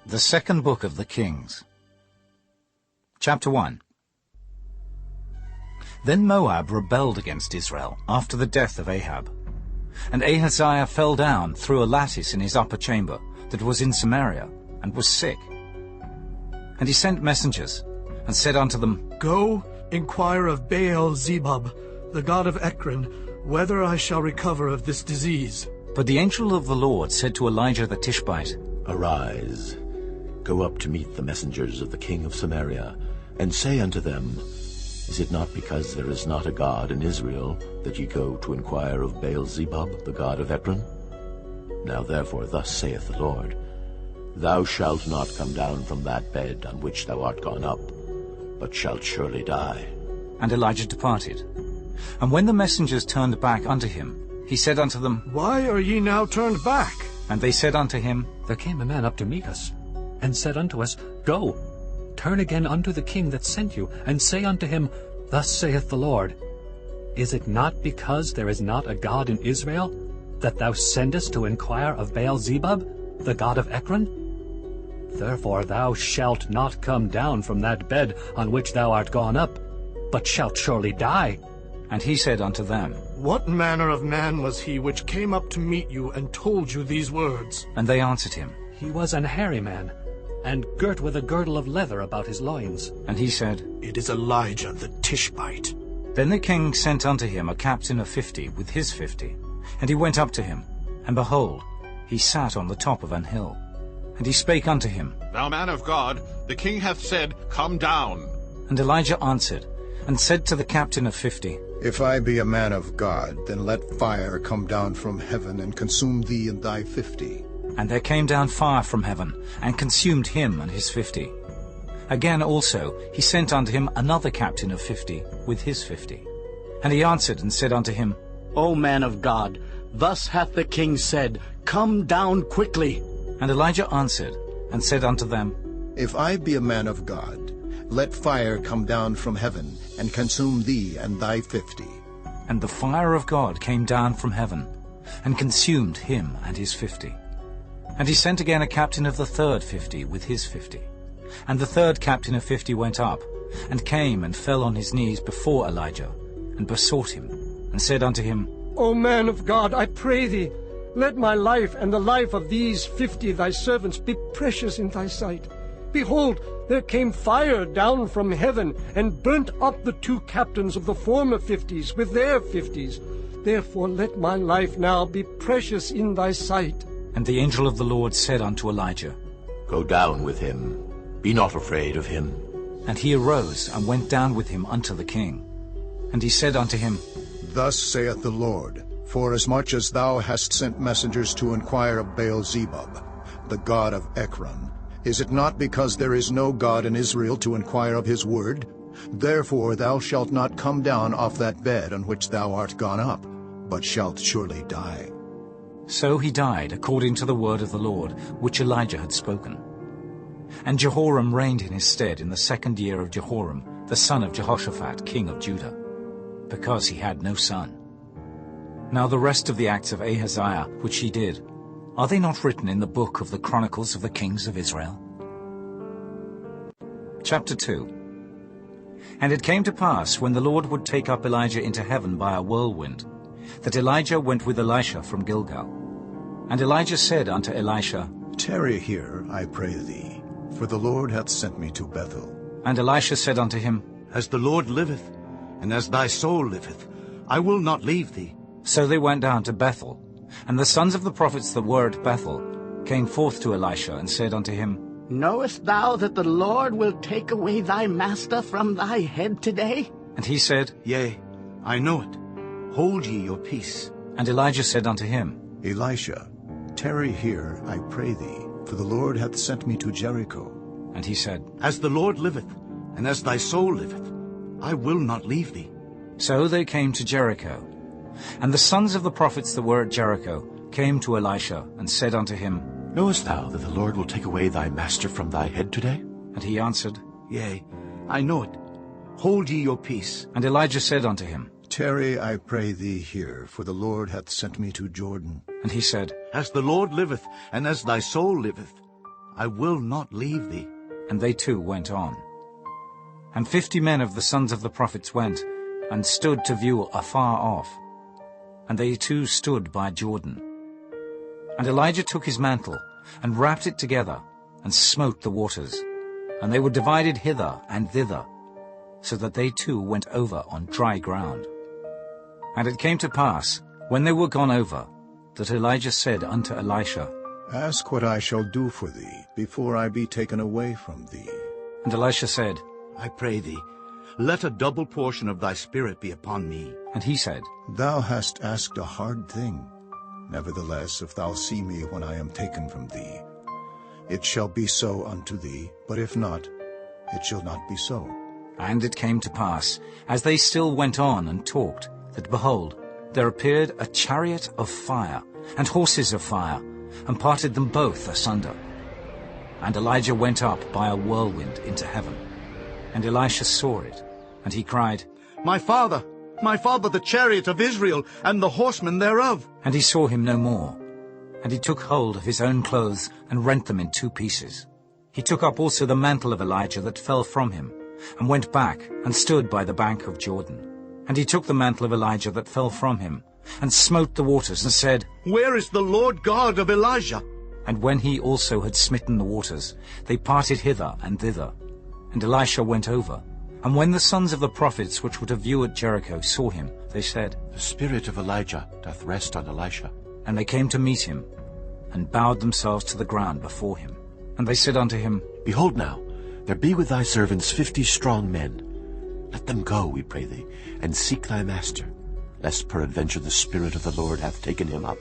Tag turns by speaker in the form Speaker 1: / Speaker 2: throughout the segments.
Speaker 1: The second book of the Kings. Chapter 1. Then Moab rebelled against Israel after the death of Ahab. And Ahaziah fell down through a lattice in his upper chamber that was in Samaria, and was sick. And he sent messengers, and said unto them,
Speaker 2: Go, inquire of Baal-zebub, the god of Ekron, whether I shall recover of this disease.
Speaker 1: But the angel of the Lord said to Elijah the Tishbite,
Speaker 3: Arise, go up to meet the messengers of the king of Samaria, and say unto them, Is it not because there is not a God in Israel that ye go to inquire of Baal-zebub, the god of Ekron? Now therefore thus saith the Lord, Thou shalt not come down from that bed on which thou art gone up, but shalt surely die.
Speaker 1: And Elijah departed. And when the messengers turned back unto him, he said unto them,
Speaker 2: Why are ye now turned back?
Speaker 1: And they said unto him,
Speaker 4: There came a man up to meet us, and said unto us, Go, turn again unto the king that sent you, and say unto him, Thus saith the Lord, Is it not because there is not a God in Israel, that thou sendest to inquire of Baal-zebub, the god of Ekron? Therefore thou shalt not come down from that bed on which thou art gone up, but shalt surely die.
Speaker 1: And he said unto them,
Speaker 2: What manner of man was he which came up to meet you and told you these words?
Speaker 1: And they answered him.
Speaker 4: He was an hairy man, and girt with a girdle of leather about his loins.
Speaker 1: And he said,
Speaker 2: It is Elijah the Tishbite.
Speaker 1: Then the king sent unto him a captain of 50 with his 50. And he went up to him, and behold, he sat on the top of an hill. And he spake unto him,
Speaker 5: Thou man of God, the king hath said, Come down.
Speaker 1: And Elijah answered, and said to the captain of 50,
Speaker 6: If I be a man of God, then let fire come down from heaven and consume thee and thy 50.
Speaker 1: And there came down fire from heaven, and consumed him and his 50. Again also he sent unto him another captain of 50 with his 50. And he answered and said unto him,
Speaker 7: O man of God, thus hath the king said, Come down quickly.
Speaker 1: And Elijah answered and said unto them,
Speaker 6: If I be a man of God, let fire come down from heaven and consume thee and thy 50.
Speaker 1: And the fire of God came down from heaven, and consumed him and his 50. And he sent again a captain of the third 50 with his 50. And the third captain of 50 went up, and came and fell on his knees before Elijah, and besought him, and said unto him,
Speaker 2: O man of God, I pray thee, let my life and the life of these 50 thy servants be precious in thy sight. Behold, there came fire down from heaven, and burnt up the 2 captains of the former 50s with their 50s. Therefore let my life now be precious in thy sight.
Speaker 1: And the angel of the Lord said unto Elijah,
Speaker 3: Go down with him, be not afraid of him.
Speaker 1: And he arose and went down with him unto the king. And he said unto him,
Speaker 6: Thus saith the Lord, Forasmuch as thou hast sent messengers to inquire of Baal-zebub, the god of Ekron, is it not because there is no God in Israel to inquire of his word? Therefore thou shalt not come down off that bed on which thou art gone up, but shalt surely die.
Speaker 1: So he died according to the word of the Lord, which Elijah had spoken. And Jehoram reigned in his stead in the 2nd year of Jehoram, the son of Jehoshaphat, king of Judah, because he had no son. Now the rest of the acts of Ahaziah, which he did, are they not written in the book of the Chronicles of the Kings of Israel? Chapter 2. And it came to pass, when the Lord would take up Elijah into heaven by a whirlwind, that Elijah went with Elisha from Gilgal. And Elijah said unto Elisha,
Speaker 6: Tarry here, I pray thee, for the Lord hath sent me to Bethel.
Speaker 1: And Elisha said unto him,
Speaker 8: As the Lord liveth, and as thy soul liveth, I will not leave thee.
Speaker 1: So they went down to Bethel. And the sons of the prophets that were at Bethel came forth to Elisha, and said unto him,
Speaker 7: Knowest thou that the Lord will take away thy master from thy head today?
Speaker 1: And he said,
Speaker 8: Yea, I know it. Hold ye your peace.
Speaker 1: And Elijah said unto him,
Speaker 6: Elisha, tarry here, I pray thee, for the Lord hath sent me to Jericho.
Speaker 1: And he said,
Speaker 8: As the Lord liveth, and as thy soul liveth, I will not leave thee.
Speaker 1: So they came to Jericho. And the sons of the prophets that were at Jericho came to Elisha, and said unto him,
Speaker 3: Knowest thou that the Lord will take away thy master from thy head today?
Speaker 1: And he answered,
Speaker 8: Yea, I know it. Hold ye your peace.
Speaker 1: And Elijah said unto him,
Speaker 6: Tarry, I pray thee here, for the Lord hath sent me to Jordan.
Speaker 1: And he said,
Speaker 8: As the Lord liveth, and as thy soul liveth, I will not leave thee.
Speaker 1: And they too went on. And 50 men of the sons of the prophets went, and stood to view afar off. And they too stood by Jordan. And Elijah took his mantle, and wrapped it together, and smote the waters. And they were divided hither and thither, so that they too went over on dry ground. And it came to pass, when they were gone over, that Elijah said unto Elisha,
Speaker 6: Ask what I shall do for thee, before I be taken away from thee.
Speaker 1: And Elisha said,
Speaker 8: I pray thee, let a double portion of thy spirit be upon me.
Speaker 1: and he said,
Speaker 6: Thou hast asked a hard thing. Nevertheless, if thou see me when I am taken from thee, it shall be so unto thee, but if not, it shall not be so.
Speaker 1: And it came to pass, as they still went on and talked, that, behold, there appeared a chariot of fire, and horses of fire, and parted them both asunder. And Elijah went up by a whirlwind into heaven. And Elisha saw it, and he cried,
Speaker 8: My father, the chariot of Israel, and the horsemen thereof.
Speaker 1: And he saw him no more. And he took hold of his own clothes, and rent them in 2 pieces. He took up also the mantle of Elijah that fell from him, and went back, and stood by the bank of Jordan. And he took the mantle of Elijah that fell from him, and smote the waters, and said,
Speaker 8: Where is the Lord God of Elijah?
Speaker 1: And when he also had smitten the waters, they parted hither and thither. And Elisha went over. And when the sons of the prophets which were to view at Jericho saw him, they said,
Speaker 3: The spirit of Elijah doth rest on Elisha.
Speaker 1: And they came to meet him, and bowed themselves to the ground before him. And they said unto him,
Speaker 3: Behold now, there be with thy servants 50 strong men. Let them go, we pray thee, and seek thy master, lest peradventure the Spirit of the Lord hath taken him up,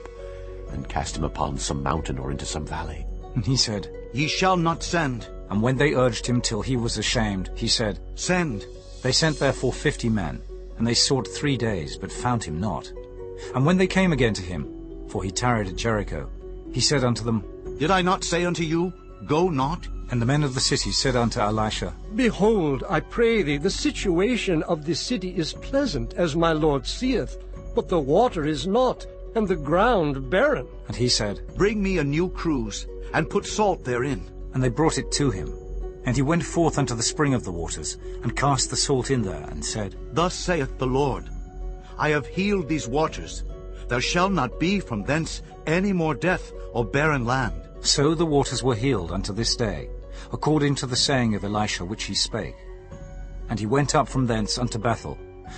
Speaker 3: and cast him upon some mountain or into some valley.
Speaker 1: And he said,
Speaker 8: Ye shall not send.
Speaker 1: And when they urged him till he was ashamed, he said,
Speaker 8: Send.
Speaker 1: They sent therefore 50 men, and they sought 3 days, but found him not. And when they came again to him, for he tarried at Jericho, he said unto them,
Speaker 8: Did I not say unto you, Go not?
Speaker 1: And the men of the city said unto Elisha,
Speaker 2: Behold, I pray thee, the situation of this city is pleasant, as my Lord seeth, but the water is not, and the ground barren.
Speaker 1: And he said,
Speaker 8: Bring me a new cruse, and put salt therein.
Speaker 1: And they brought it to him. And he went forth unto the spring of the waters, and cast the salt in there, and said,
Speaker 8: Thus saith the Lord, I have healed these waters. There shall not be from thence any more death or barren land.
Speaker 1: So the waters were healed unto this day, according to the saying of Elisha which he spake. And he went up from thence unto Bethel.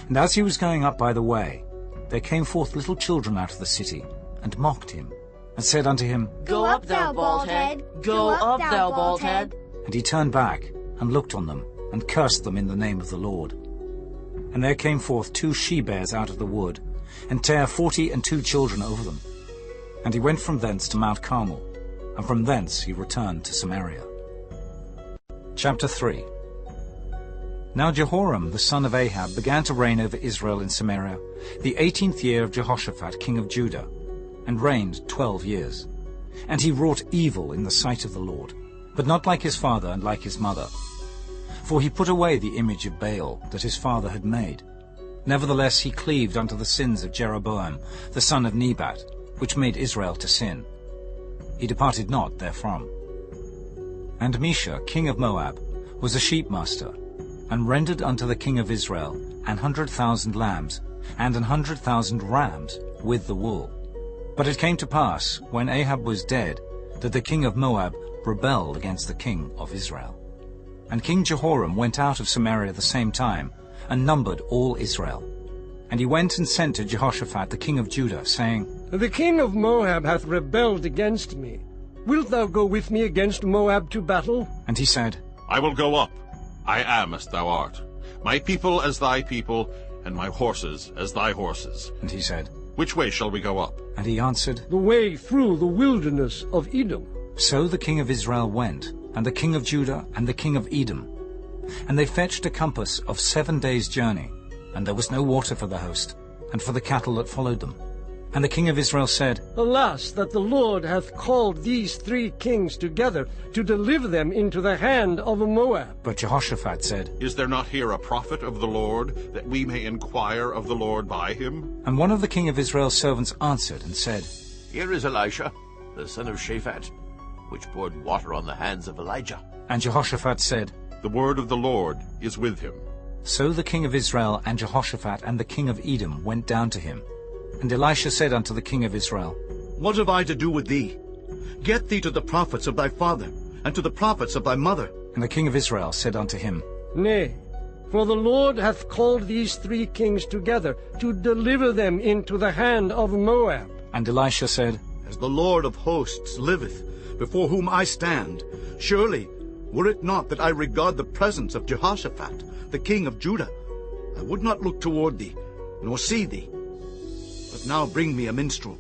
Speaker 1: And as he was going up by the way, there came forth little children out of the city, and mocked him, and said unto him,
Speaker 9: Go up, thou bald head! Go up, thou bald head!
Speaker 1: And he turned back, and looked on them, and cursed them in the name of the Lord. And there came forth 2 she-bears out of the wood, and tare 42 children over them. And he went from thence to Mount Carmel, and from thence he returned to Samaria. Chapter 3. Now Jehoram the son of Ahab began to reign over Israel in Samaria, the 18th year of Jehoshaphat king of Judah, and reigned 12 years. And he wrought evil in the sight of the Lord, but not like his father and like his mother. For he put away the image of Baal that his father had made. Nevertheless he cleaved unto the sins of Jeroboam the son of Nebat, which made Israel to sin. He departed not therefrom. And Mesha king of Moab was a sheepmaster, and rendered unto the king of Israel 100,000 lambs, and 100,000 rams with the wool. But it came to pass, when Ahab was dead, that the king of Moab rebelled against the king of Israel. And King Jehoram went out of Samaria the same time, and numbered all Israel. And he went and sent to Jehoshaphat the king of Judah, saying,
Speaker 2: The king of Moab hath rebelled against me. Wilt thou go with me against Moab to battle?
Speaker 1: And he said,
Speaker 5: I will go up. I am as thou art. My people as thy people, and my horses as thy horses.
Speaker 1: And he said,
Speaker 5: Which way shall we go up?
Speaker 1: And he answered,
Speaker 2: The way through the wilderness of Edom.
Speaker 1: So the king of Israel went, and the king of Judah, and the king of Edom. And they fetched a compass of 7 days' journey, and there was no water for the host, and for the cattle that followed them. And the king of Israel said,
Speaker 2: Alas, that the Lord hath called these 3 kings together to deliver them into the hand of Moab.
Speaker 1: But Jehoshaphat said,
Speaker 5: Is there not here a prophet of the Lord, that we may inquire of the Lord by him?
Speaker 1: And one of the king of Israel's servants answered and said,
Speaker 3: Here is Elisha, the son of Shaphat. which poured water on the hands of Elijah?
Speaker 1: And Jehoshaphat said,
Speaker 5: The word of the Lord is with him.
Speaker 1: So the king of Israel and Jehoshaphat and the king of Edom went down to him. And Elisha said unto the king of Israel,
Speaker 8: What have I to do with thee? Get thee to the prophets of thy father, and to the prophets of thy mother.
Speaker 1: And the king of Israel said unto him,
Speaker 2: Nay, for the Lord hath called these 3 kings together to deliver them into the hand of Moab.
Speaker 1: And Elisha said,
Speaker 8: As the Lord of hosts liveth, before whom I stand, surely, were it not that I regard the presence of Jehoshaphat, the king of Judah, I would not look toward thee, nor see thee. But now bring me a minstrel.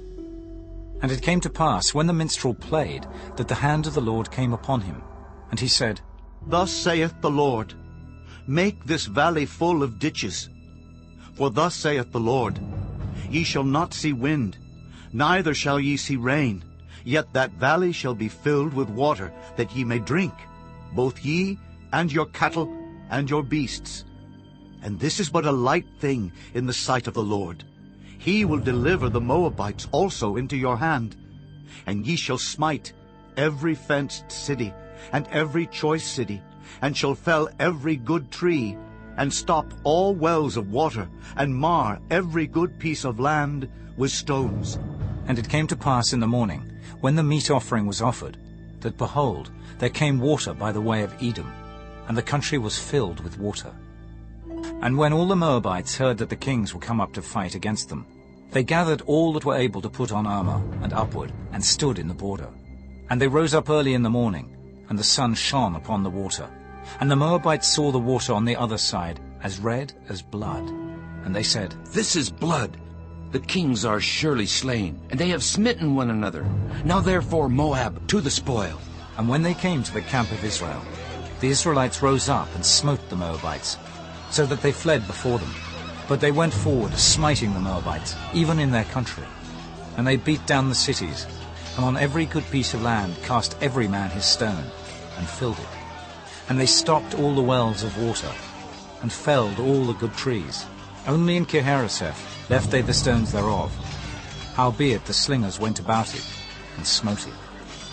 Speaker 1: And it came to pass, when the minstrel played, that the hand of the Lord came upon him. And he said,
Speaker 8: Thus saith the Lord, Make this valley full of ditches. For thus saith the Lord, Ye shall not see wind, neither shall ye see rain, yet that valley shall be filled with water, that ye may drink, both ye and your cattle and your beasts. And this is but a light thing in the sight of the Lord. He will deliver the Moabites also into your hand. And ye shall smite every fenced city, and every choice city, and shall fell every good tree, and stop all wells of water, and mar every good piece of land with stones.
Speaker 1: And it came to pass in the morning, when the meat offering was offered, that, behold, there came water by the way of Edom, and the country was filled with water. And when all the Moabites heard that the kings were come up to fight against them, they gathered all that were able to put on armor, and upward, and stood in the border. And they rose up early in the morning, and the sun shone upon the water. And the Moabites saw the water on the other side, as red as blood. And they said,
Speaker 10: This is blood. The kings are surely slain, and they have smitten one another. Now therefore, Moab, to the spoil.
Speaker 1: And when they came to the camp of Israel, the Israelites rose up and smote the Moabites, so that they fled before them. But they went forward, smiting the Moabites, even in their country. And they beat down the cities, and on every good piece of land cast every man his stone, and filled it. And they stopped all the wells of water, and felled all the good trees. Only in Kirharaseth left they the stones thereof. Howbeit the slingers went about it, and smote it.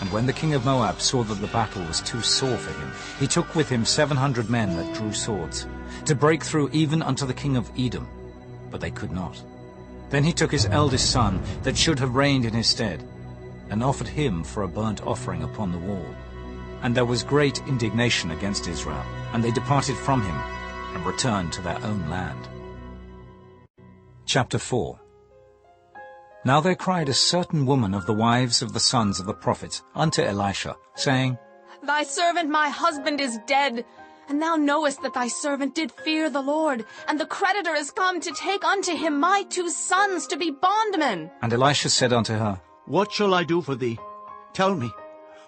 Speaker 1: And when the king of Moab saw that the battle was too sore for him, he took with him 700 men that drew swords, to break through even unto the king of Edom, but they could not. Then he took his eldest son, that should have reigned in his stead, and offered him for a burnt offering upon the wall. And there was great indignation against Israel, and they departed from him, and returned to their own land. Chapter 4. Now there cried a certain woman of the wives of the sons of the prophets unto Elisha, saying,
Speaker 9: Thy servant my husband is dead, and thou knowest that thy servant did fear the Lord, and the creditor is come to take unto him my 2 sons to be bondmen.
Speaker 1: And Elisha said unto her,
Speaker 8: What shall I do for thee? Tell me,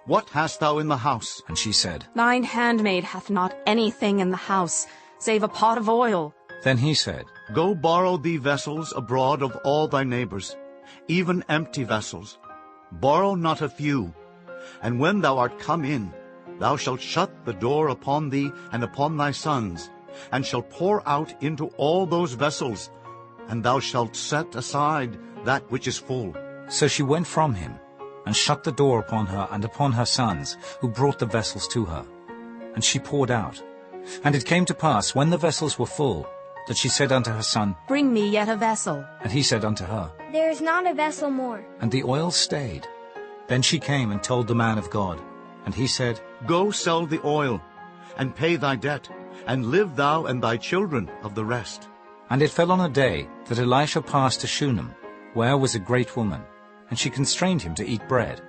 Speaker 8: what hast thou in the house?
Speaker 1: And she said,
Speaker 9: Thine handmaid hath not anything in the house, save a pot of oil.
Speaker 1: Then he said,
Speaker 8: Go borrow thee vessels abroad of all thy neighbors, even empty vessels. Borrow not a few. And when thou art come in, thou shalt shut the door upon thee and upon thy sons, and shalt pour out into all those vessels, and thou shalt set aside that which is full.
Speaker 1: So she went from him, and shut the door upon her and upon her sons, who brought the vessels to her. And she poured out. And it came to pass, when the vessels were full, that she said unto her son,
Speaker 9: Bring me yet a vessel.
Speaker 1: And he said unto her,
Speaker 11: There is not a vessel more.
Speaker 1: And the oil stayed. Then she came and told the man of God. And he said,
Speaker 8: Go sell the oil, and pay thy debt, and live thou and thy children of the rest.
Speaker 1: And it fell on a day that Elisha passed to Shunem, where was a great woman, and she constrained him to eat bread.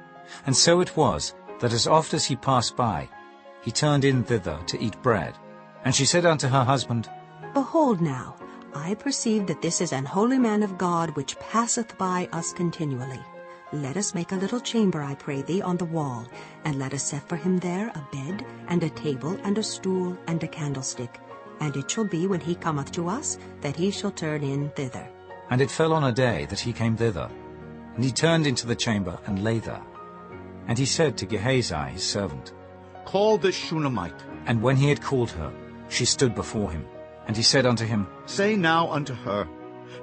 Speaker 1: And so it was, that as oft as he passed by, he turned in thither to eat bread. And she said unto her husband,
Speaker 12: Behold now, I perceive that this is an holy man of God, which passeth by us continually. Let us make a little chamber, I pray thee, on the wall, and let us set for him there a bed, and a table, and a stool, and a candlestick. And it shall be, when he cometh to us, that he shall turn in thither.
Speaker 1: And it fell on a day that he came thither. And he turned into the chamber, and lay there. And he said to Gehazi his servant,
Speaker 8: Call this Shunammite.
Speaker 1: And when he had called her, she stood before him. And he said unto him,
Speaker 8: Say now unto her,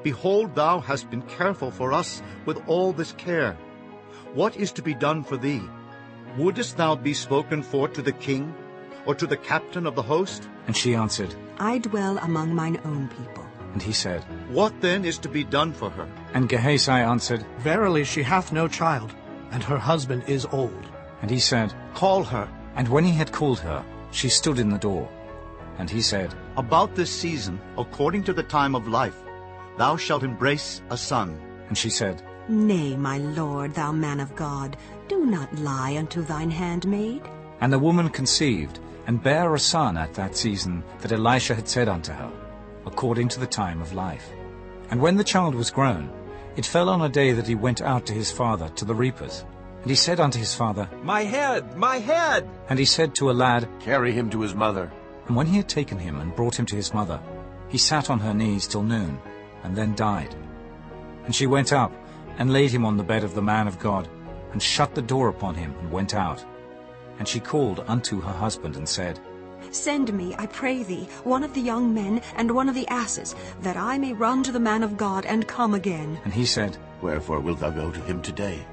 Speaker 8: Behold, thou hast been careful for us with all this care. What is to be done for thee? Wouldest thou be spoken for to the king, or to the captain of the host?
Speaker 1: And she answered,
Speaker 12: I dwell among mine own people.
Speaker 1: And he said,
Speaker 8: What then is to be done for her?
Speaker 1: And Gehazi answered,
Speaker 13: Verily she hath no child, and her husband is old.
Speaker 1: And he said,
Speaker 8: Call her.
Speaker 1: And when he had called her, she stood in the door. And he said,
Speaker 8: About this season, according to the time of life, thou shalt embrace a son.
Speaker 1: And she said,
Speaker 12: Nay, my lord, thou man of God, do not lie unto thine handmaid.
Speaker 1: And the woman conceived, and bare a son at that season that Elisha had said unto her, according to the time of life. And when the child was grown, it fell on a day that he went out to his father to the reapers. And he said unto his father,
Speaker 14: My head, my head!
Speaker 1: And he said to a lad,
Speaker 14: Carry him to his mother.
Speaker 1: And when he had taken him and brought him to his mother, he sat on her knees till noon, and then died. And she went up, and laid him on the bed of the man of God, and shut the door upon him, and went out. And she called unto her husband, and said,
Speaker 12: Send me, I pray thee, one of the young men, and one of the asses, that I may run to the man of God, and come again.
Speaker 1: And he said,
Speaker 3: Wherefore wilt thou go to him today?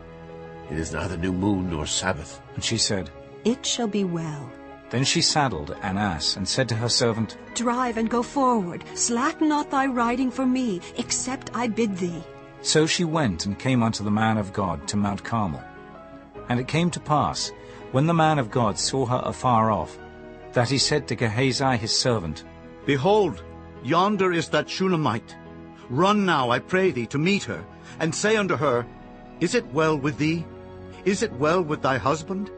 Speaker 3: It is neither new moon nor Sabbath.
Speaker 1: And she said,
Speaker 12: It shall be well.
Speaker 1: Then she saddled an ass, and said to her servant,
Speaker 12: Drive and go forward, slack not thy riding for me, except I bid thee.
Speaker 1: So she went and came unto the man of God to Mount Carmel. And it came to pass, when the man of God saw her afar off, that he said to Gehazi his servant,
Speaker 8: Behold, yonder is that Shunammite. Run now, I pray thee, to meet her, and say unto her, Is it well with thee? Is it well with thy husband?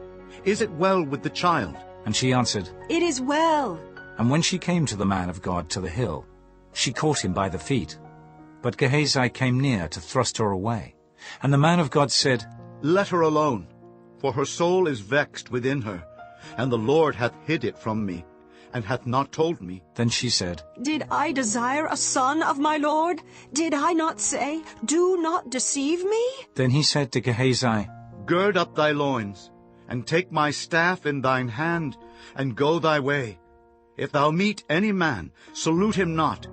Speaker 8: Is it well with the child?
Speaker 1: And she answered,
Speaker 12: It is well.
Speaker 1: And when she came to the man of God to the hill, she caught him by the feet. But Gehazi came near to thrust her away. And the man of God said,
Speaker 8: Let her alone, for her soul is vexed within her, and the Lord hath hid it from me, and hath not told me.
Speaker 1: Then she said,
Speaker 12: Did I desire a son of my Lord? Did I not say, Do not deceive me?
Speaker 1: Then he said to Gehazi,
Speaker 8: Gird up thy loins, and take my staff in thine hand, and go thy way. If thou meet any man, salute him not.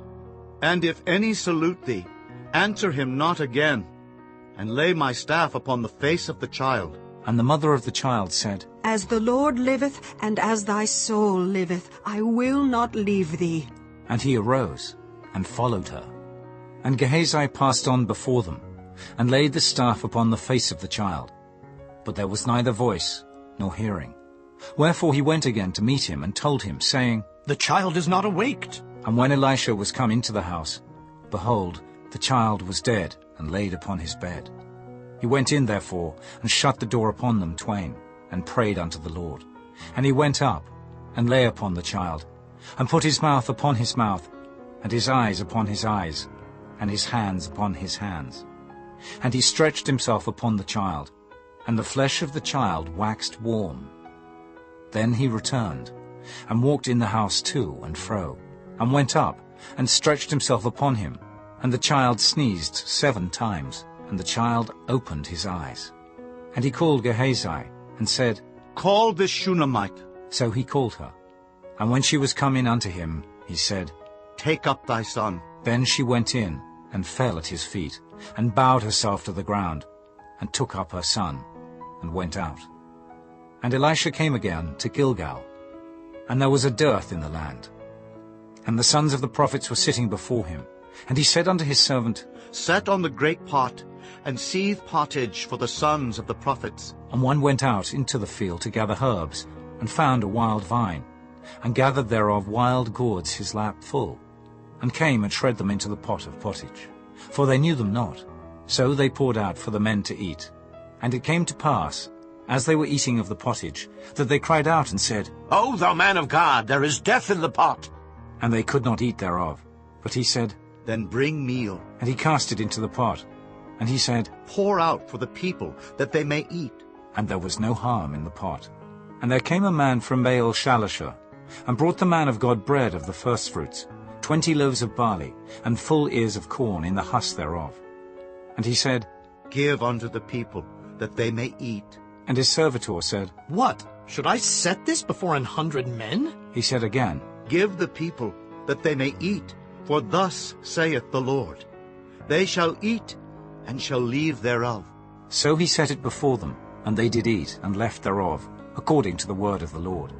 Speaker 8: And if any salute thee, answer him not again, and lay my staff upon the face of the child.
Speaker 1: And the mother of the child said,
Speaker 12: As the Lord liveth, and as thy soul liveth, I will not leave thee.
Speaker 1: And he arose, and followed her. And Gehazi passed on before them, and laid the staff upon the face of the child. But there was neither voice nor hearing. Wherefore he went again to meet him, and told him, saying,
Speaker 13: The child is not awaked.
Speaker 1: And when Elisha was come into the house, behold, the child was dead, and laid upon his bed. He went in therefore, and shut the door upon them twain, and prayed unto the Lord. And he went up, and lay upon the child, and put his mouth upon his mouth, and his eyes upon his eyes, and his hands upon his hands. And he stretched himself upon the child, and the flesh of the child waxed warm. Then he returned, and walked in the house to and fro, and went up, and stretched himself upon him. And the child sneezed 7 times, and the child opened his eyes. And he called Gehazi, and said,
Speaker 8: Call this Shunammite.
Speaker 1: So he called her. And when she was come in unto him, he said,
Speaker 8: Take up thy son.
Speaker 1: Then she went in, and fell at his feet, and bowed herself to the ground, and took up her son, and went out. And Elisha came again to Gilgal, and there was a dearth in the land. And the sons of the prophets were sitting before him. And he said unto his servant,
Speaker 8: Set on the great pot, and seethe pottage for the sons of the prophets.
Speaker 1: And one went out into the field to gather herbs, and found a wild vine, and gathered thereof wild gourds his lap full, and came and shred them into the pot of pottage. For they knew them not. So they poured out for the men to eat. And it came to pass, as they were eating of the pottage, that they cried out and said,
Speaker 14: O thou man of God, there is death in the pot.
Speaker 1: And they could not eat thereof. But he said,
Speaker 8: Then bring meal.
Speaker 1: And he cast it into the pot. And he said,
Speaker 8: Pour out for the people, that they may eat.
Speaker 1: And there was no harm in the pot. And there came a man from Baal Shalisha, and brought the man of God bread of the firstfruits, 20 loaves of barley, and full ears of corn in the husk thereof. And he said,
Speaker 8: Give unto the people, that they may eat.
Speaker 1: And his servitor said,
Speaker 13: What? Should I set this before 100 men?
Speaker 1: He said again,
Speaker 8: Give the people, that they may eat. For thus saith the Lord, They shall eat, and shall leave thereof.
Speaker 1: So he set it before them, And they did eat, and left thereof, according to the word of the Lord.